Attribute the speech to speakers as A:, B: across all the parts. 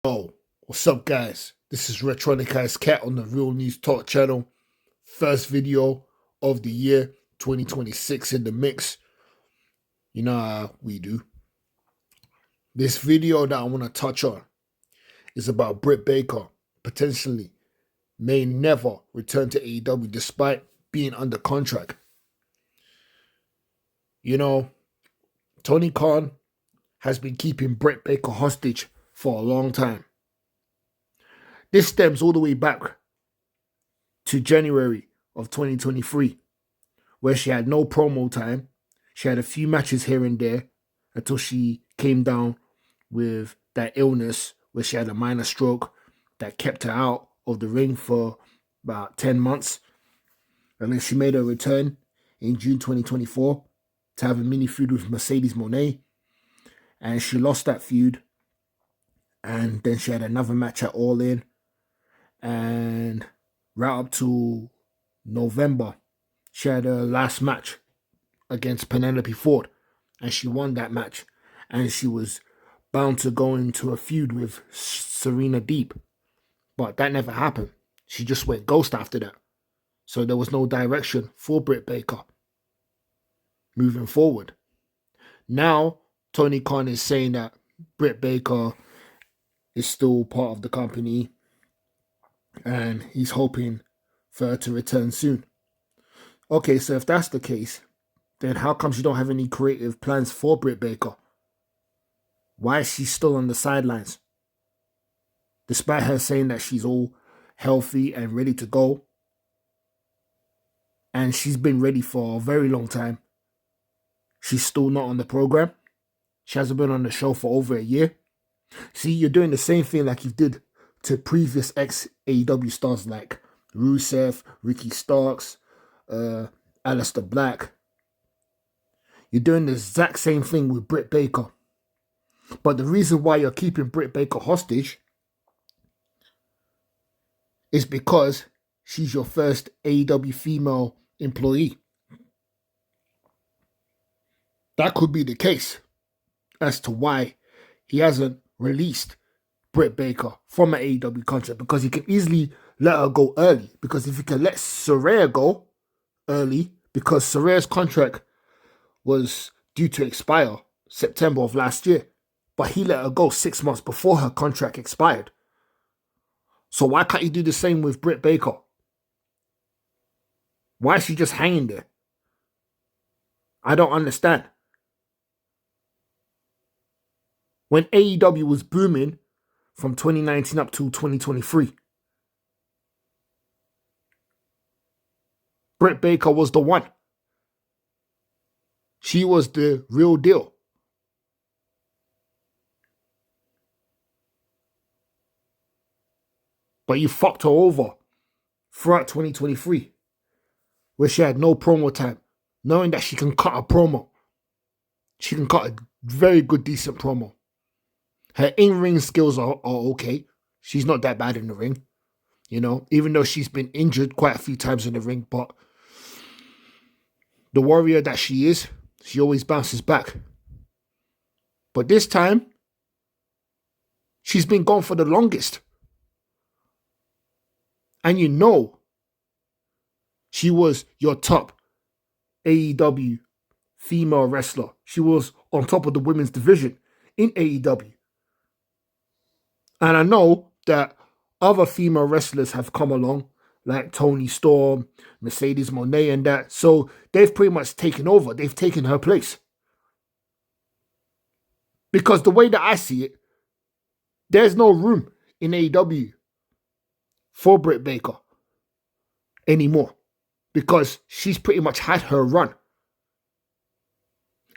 A: Yo, what's up, guys? This is Retronic Eyes Cat on the Real News Talk channel. First video of the year 2026 in the mix. You know how we do. This video that I want to touch on is about Britt Baker potentially may never return to AEW despite being under contract. You know, Tony Khan has been keeping Britt Baker hostage for a long time. This stems all the way back to January of 2023, where she had no promo time. She had a few matches here and there until she came down with that illness where she had a minor stroke that kept her out of the ring for about 10 months. And then she made her return in June 2024 to have a mini feud with Mercedes Moné. And she lost that feud. And then she had another match at All In. And right up to November, she had her last match against Penelope Ford. And she won that match. And she was bound to go into a feud with Serena Deeb. But that never happened. She just went ghost after that. So there was no direction for Britt Baker moving forward. Now, Tony Khan is saying that Britt Baker is still part of the company and he's hoping for her to return soon. Okay, so if that's the case, then how come you don't have any creative plans for Britt Baker? Why is she still on the sidelines? Despite her saying that she's all healthy and ready to go, and she's been ready for a very long time, she's still not on the program. She hasn't been on the show for over a year. See, you're doing the same thing like you did to previous ex-AEW stars like Rusev, Ricky Starks, Aleister Black. You're doing the exact same thing with Britt Baker. But the reason why you're keeping Britt Baker hostage is because she's your first AEW female employee. That could be the case as to why he hasn't released Britt Baker from an AEW contract, because he can easily let her go early. Because if he can let Saraya go early, because Saraya's contract was due to expire September of last year, but he let her go 6 months before her contract expired. So why can't you do the same with Britt Baker? Why is she just hanging there? I don't understand. When AEW was booming from 2019 up to 2023, Britt Baker was the one. She was the real deal. But you fucked her over throughout 2023, where she had no promo time, knowing that she can cut a promo. She can cut a very good, decent promo. Her in-ring skills are okay. She's not that bad in the ring, you know, even though she's been injured quite a few times in the ring. But the warrior that she is, she always bounces back. But this time, she's been gone for the longest. And you know, she was your top AEW female wrestler. She was on top of the women's division in AEW. And I know that other female wrestlers have come along, like Toni Storm, Mercedes Moné and that. So they've pretty much taken over. They've taken her place. Because the way that I see it, there's no room in AEW for Britt Baker anymore. Because she's pretty much had her run.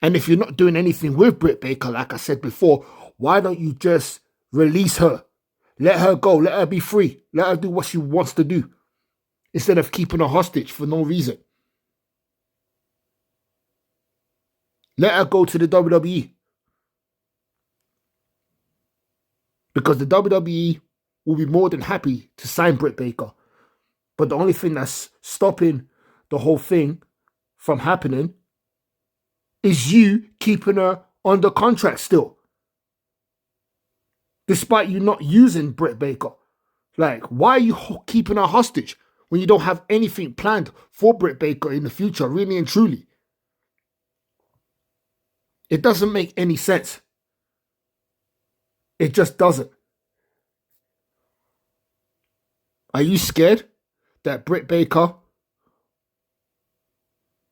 A: And if you're not doing anything with Britt Baker, like I said before, why don't you just release her? Let her go. Let her be free. Let her do what she wants to do, instead of keeping her hostage for no reason. Let her go to the WWE. Because the WWE will be more than happy to sign Britt Baker. But the only thing that's stopping the whole thing from happening is you keeping her under contract still. despite you not using Britt Baker. Like, why are you keeping her hostage when you don't have anything planned for Britt Baker in the future, really and truly? It doesn't make any sense. It just doesn't. Are you scared that Britt Baker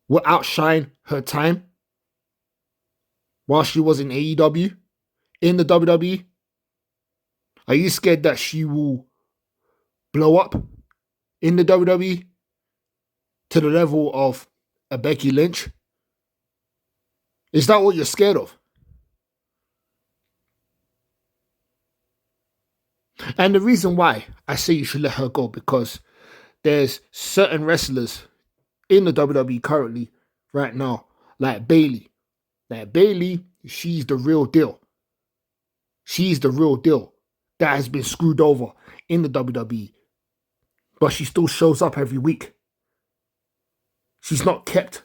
A: will outshine her time while she was in AEW, in the WWE? Are you scared that she will blow up in the WWE to the level of a Becky Lynch? Is that what you're scared of? And the reason why I say you should let her go, because there's certain wrestlers in the WWE currently, right now, like Bayley. Like Bayley, she's the real deal. She's the real deal that has been screwed over in the WWE. But she still shows up every week. She's not kept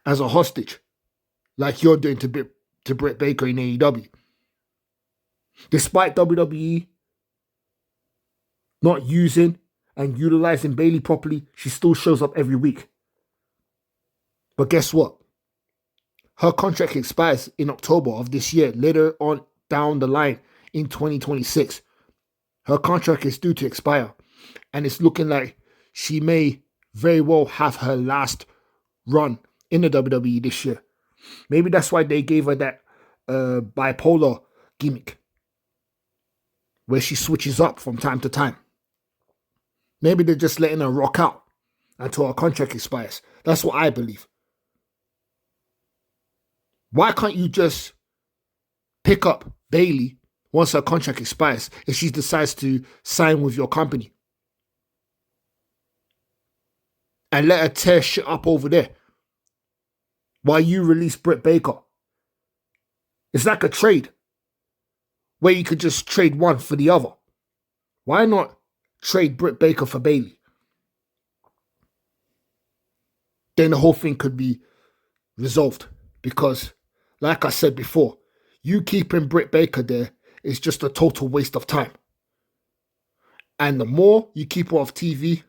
A: as a hostage like you're doing to Britt Baker in AEW. Despite WWE not using and utilizing Bayley properly, she still shows up every week. But guess what? Her contract expires in October of this year, later on down the line in 2026. Her contract is due to expire, and it's looking like she may very well have her last run in the WWE this year. Maybe that's why they gave her that bipolar gimmick, where she switches up from time to time. Maybe they're just letting her rock out until her contract expires. That's what I believe. Why can't you just pick up Bayley once her contract expires if she decides to sign with your company? And let her tear shit up over there while you release Britt Baker. It's like a trade where you could just trade one for the other. Why not trade Britt Baker for Bayley? Then the whole thing could be resolved. Because, like I said before, you keeping Britt Baker there is just a total waste of time. And the more you keep her off TV,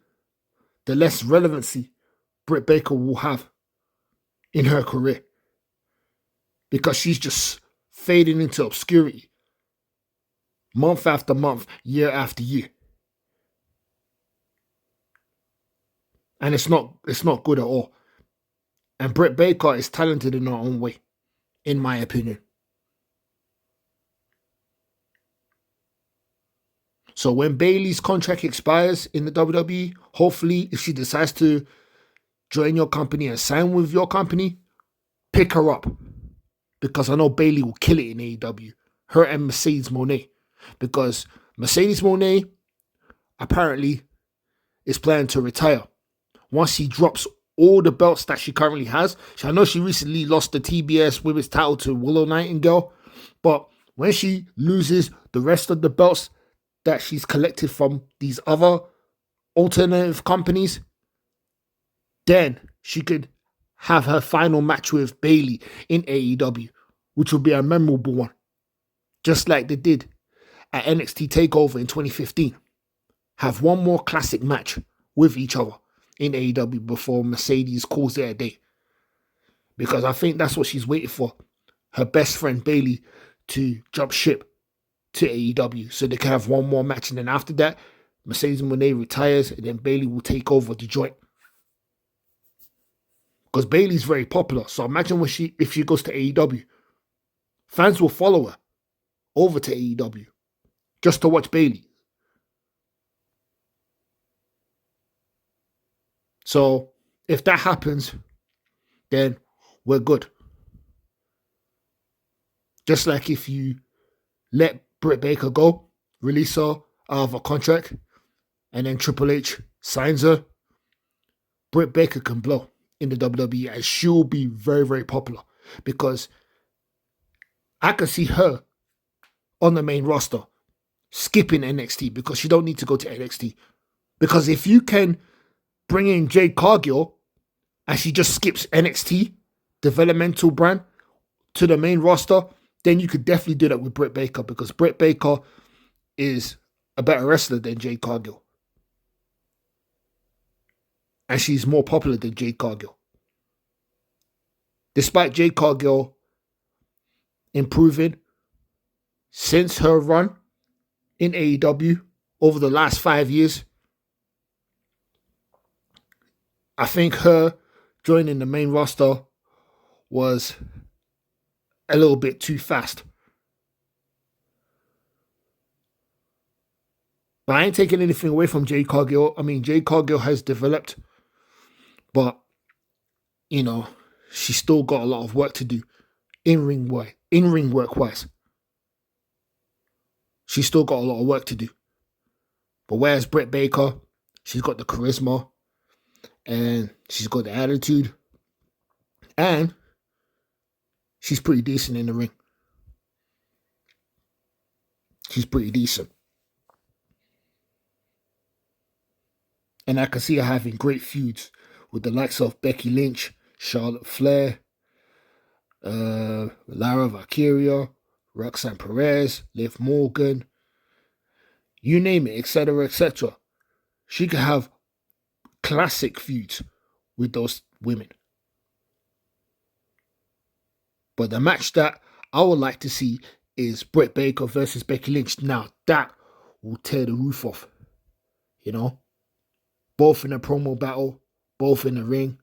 A: the less relevancy Britt Baker will have in her career. Because she's just fading into obscurity. Month after month, year after year. And it's not good at all. And Britt Baker is talented in her own way, in my opinion. So when Bayley's contract expires in the WWE, hopefully if she decides to join your company and sign with your company, pick her up. Because I know Bayley will kill it in AEW. Her and Mercedes Moné. Because Mercedes Moné apparently is planning to retire once she drops all the belts that she currently has. I know she recently lost the TBS Women's title to Willow Nightingale, but when she loses the rest of the belts that she's collected from these other alternative companies, then she could have her final match with Bayley in AEW, which will be a memorable one, just like they did at NXT TakeOver in 2015. Have one more classic match with each other in AEW before Mercedes calls it a day. Because I think that's what she's waiting for. Her best friend Bayley to jump ship to AEW so they can have one more match. And then after that, Mercedes Moné retires and then Bayley will take over the joint. Because Bayley's very popular. So imagine if she goes to AEW. Fans will follow her over to AEW just to watch Bayley. So if that happens, then we're good. Just like if you let Britt Baker go, release her out of a contract, and then Triple H signs her, Britt Baker can blow in the WWE and she'll be very, very popular. Because I can see her on the main roster skipping NXT because she don't need to go to NXT. Because if you can bring in Jade Cargill and she just skips NXT, developmental brand, to the main roster, then you could definitely do that with Britt Baker, because Britt Baker is a better wrestler than Jade Cargill. And she's more popular than Jade Cargill. Despite Jade Cargill improving since her run in AEW over the last 5 years, I think her joining the main roster was a little bit too fast. But I ain't taking anything away from Jade Cargill. I mean, Jade Cargill has developed, but, you know, she's still got a lot of work to do in-ring work wise. She's still got a lot of work to do. But whereas Britt Baker, she's got the charisma and she's got the attitude and she's pretty decent in the ring. She's pretty decent. And I can see her having great feuds with the likes of Becky Lynch, Charlotte Flair, Lara Valkyria, Roxanne Perez, Liv Morgan, you name it, etc., etc. She could have classic feuds with those women. But the match that I would like to see is Britt Baker versus Becky Lynch. Now, that will tear the roof off. You know? Both in a promo battle, both in the ring.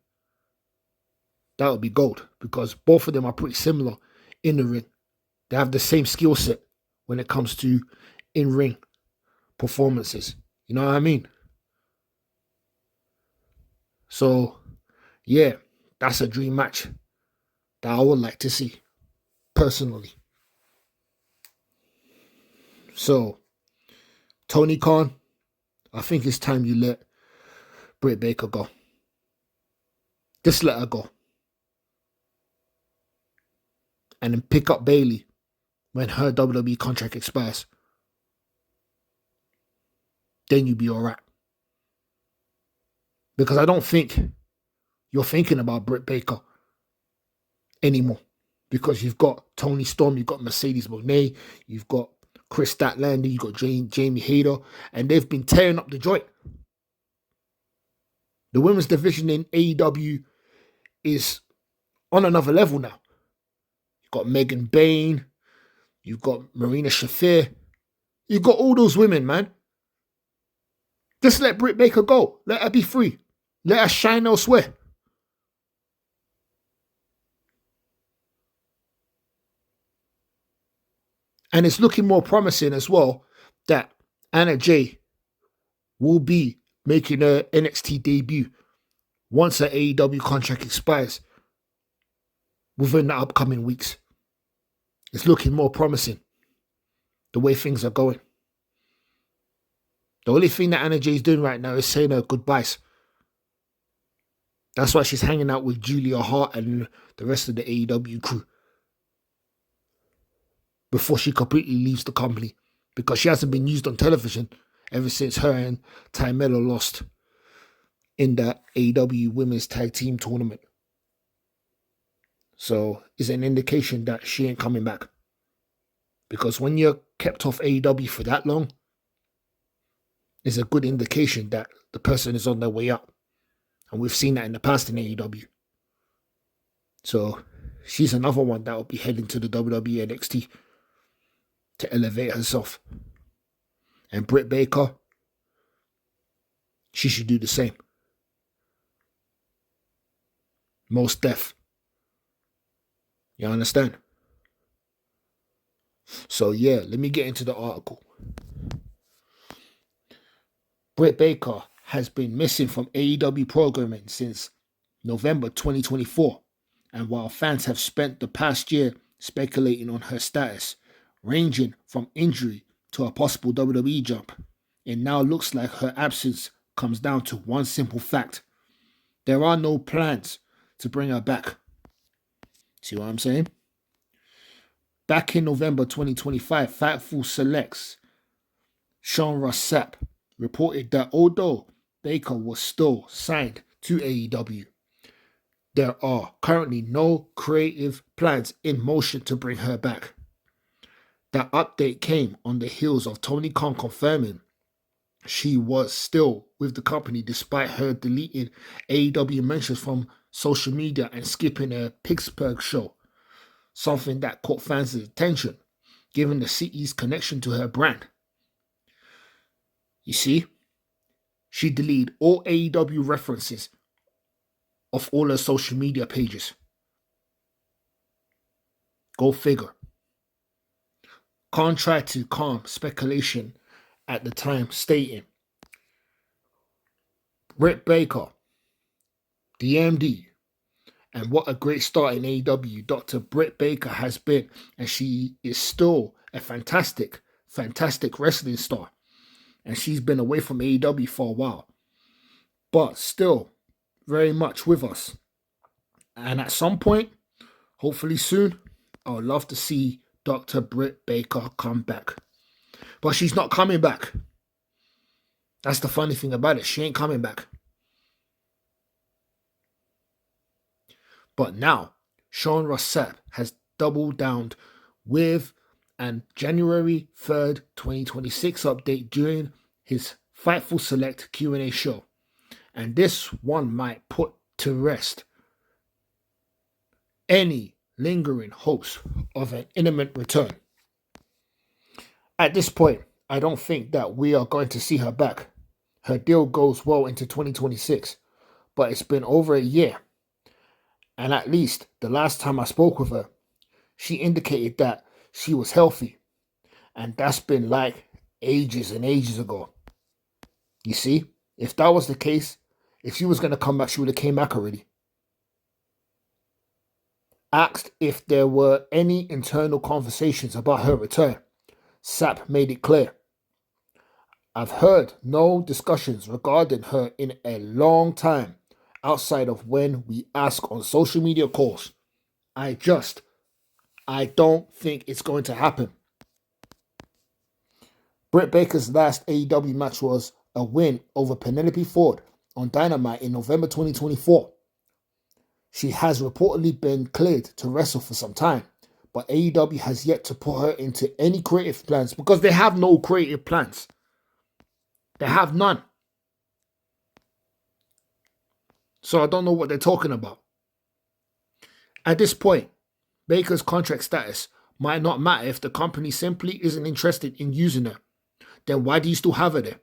A: That would be gold, because both of them are pretty similar in the ring. They have the same skill set when it comes to in-ring performances. You know what I mean? So, yeah, that's a dream match that I would like to see, personally. So, Tony Khan, I think it's time you let Britt Baker go. Just let her go. And then pick up Bayley when her WWE contract expires. Then you'll be alright. Because I don't think you're thinking about Britt Baker anymore. Because you've got Toni Storm, you've got Mercedes Moné, you've got Chris Statlander, you've got Jamie Hayter, and they've been tearing up the joint. The women's division in AEW is on another level now. You've got Megan Bain, you've got Marina Shafir, you've got all those women, man. Just let Britt Baker go. Let her be free. Let her shine elsewhere. And it's looking more promising as well that Anna Jay will be making her NXT debut once her AEW contract expires within the upcoming weeks. It's looking more promising the way things are going. The only thing that Anna Jay is doing right now is saying her goodbyes. That's why she's hanging out with Julia Hart and the rest of the AEW crew before she completely leaves the company, because she hasn't been used on television ever since her and Ty Mello lost in the AEW Women's Tag Team Tournament. So it's an indication that she ain't coming back. Because when you're kept off AEW for that long, it's a good indication that the person is on their way up. And we've seen that in the past in AEW. So she's another one that will be heading to the WWE NXT to elevate herself. And Britt Baker, she should do the same. Most def. You understand? So yeah, let me get into the article. Britt Baker has been missing from AEW programming since November 2024. And while fans have spent the past year speculating on her status, ranging from injury to a possible WWE jump, it now looks like her absence comes down to one simple fact. There are no plans to bring her back. See what I'm saying? Back in November 2025, Fightful Selects Sean Ross Sapp reported that although Baker was still signed to AEW, there are currently no creative plans in motion to bring her back. That update came on the heels of Tony Khan confirming she was still with the company despite her deleting AEW mentions from social media and skipping a Pittsburgh show, something that caught fans' attention, given the city's connection to her brand. You see, she deleted all AEW references of all her social media pages. Go figure. Khan tried to calm speculation at the time, stating, Britt Baker, DMD, and what a great start in AEW Dr. Britt Baker has been, and she is still a fantastic wrestling star. And she's been away from AEW for a while, but still very much with us. And at some point, hopefully soon, I would love to see Dr. Britt Baker come back. But she's not coming back. That's the funny thing about it. She ain't coming back. But now, Sean Ross Sapp has doubled down with an January 3rd, 2026 update during his Fightful Select Q&A show. And this one might put to rest any lingering hopes of an imminent return. At this point, I don't think that we are going to see her back. Her deal goes well into 2026, but it's been over a year. And at least the last time I spoke with her, she indicated that she was healthy. And that's been like ages and ages ago. You see, if that was the case, if she was going to come back, she would have came back already. Asked if there were any internal conversations about her return, Sapp made it clear. I've heard no discussions regarding her in a long time outside of when we ask on social media calls. I don't think it's going to happen. Britt Baker's last AEW match was a win over Penelope Ford on Dynamite in November 2024. She has reportedly been cleared to wrestle for some time, but AEW has yet to put her into any creative plans because they have no creative plans. They have none. So I don't know what they're talking about. At this point, Baker's contract status might not matter if the company simply isn't interested in using her. Then why do you still have her there?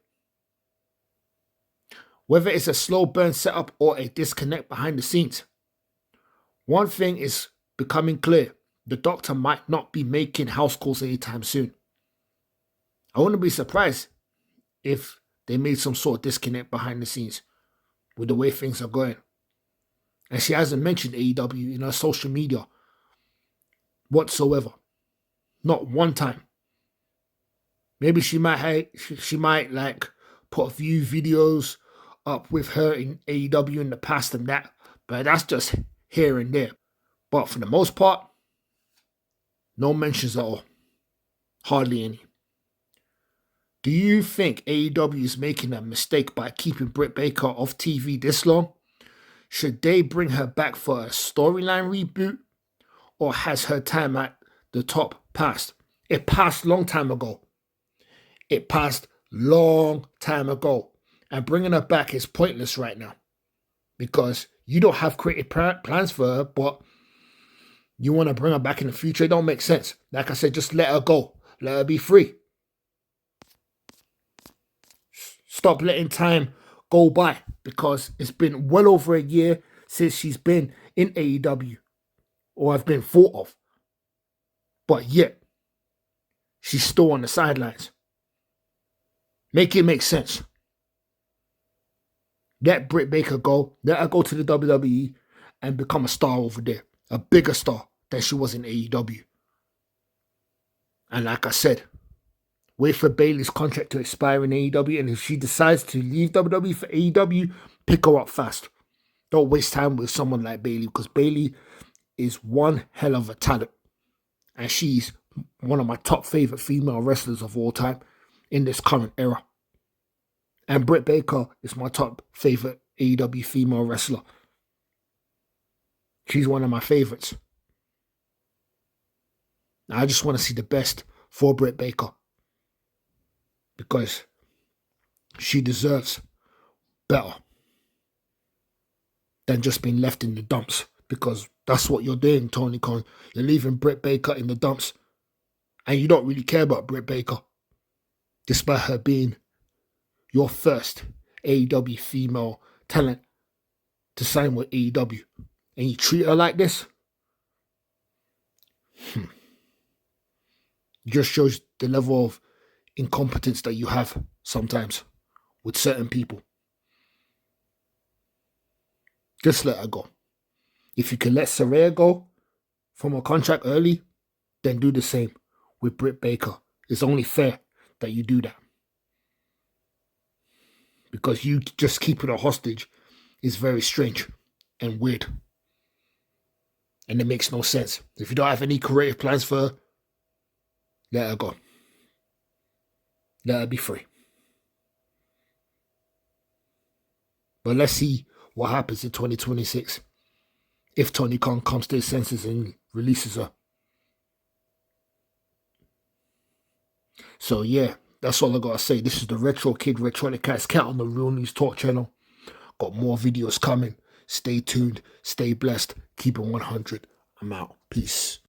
A: Whether it's a slow burn setup or a disconnect behind the scenes, one thing is becoming clear. The Doctor might not be making house calls anytime soon. I wouldn't be surprised if they made some sort of disconnect behind the scenes with the way things are going. And she hasn't mentioned AEW in her social media whatsoever. Not one time. Maybe she might like put a few videos up with her in AEW in the past and that, but that's just here and there. But for the most part, no mentions at all. Hardly any. Do you think AEW is making a mistake by keeping Britt Baker off TV this long? Should they bring her back for a storyline reboot? Or has her time at the top passed? It passed long time ago. It passed long time ago. And bringing her back is pointless right now. Because you don't have creative plans for her, but you want to bring her back in the future. It don't make sense. Like I said, just let her go. Let her be free. Stop letting time go by, because it's been well over a year since she's been in AEW, or have been thought of. But yet, she's still on the sidelines. Make it make sense. Let Britt Baker go. Let her go to the WWE and become a star over there. A bigger star than she was in AEW. And like I said, wait for Bayley's contract to expire in AEW, and if she decides to leave WWE for AEW, pick her up fast. Don't waste time with someone like Bayley, because Bayley is one hell of a talent. And she's one of my top favorite female wrestlers of all time in this current era. And Britt Baker is my top favorite AEW female wrestler. She's one of my favorites. I just want to see the best for Britt Baker because she deserves better than just being left in the dumps, because that's what you're doing, Tony Khan. You're leaving Britt Baker in the dumps, and you don't really care about Britt Baker, despite her being your first AEW female talent to sign with AEW, and you treat her like this. Just shows the level of incompetence that you have sometimes with certain people. Just let her go. If you can let Saraya go from her contract early, then do the same with Britt Baker. It's only fair that you do that. Because you just keeping her hostage is very strange and weird. And it makes no sense. If you don't have any creative plans for her, let her go. Let her be free. But let's see what happens in 2026 if Tony Khan comes to his senses and releases her. So yeah, that's all I gotta say. This is the Retro Kid, Retronic Cats, Cat on the Real News Talk channel. Got more videos coming. Stay tuned, stay blessed, keep it 100. I'm out. Peace.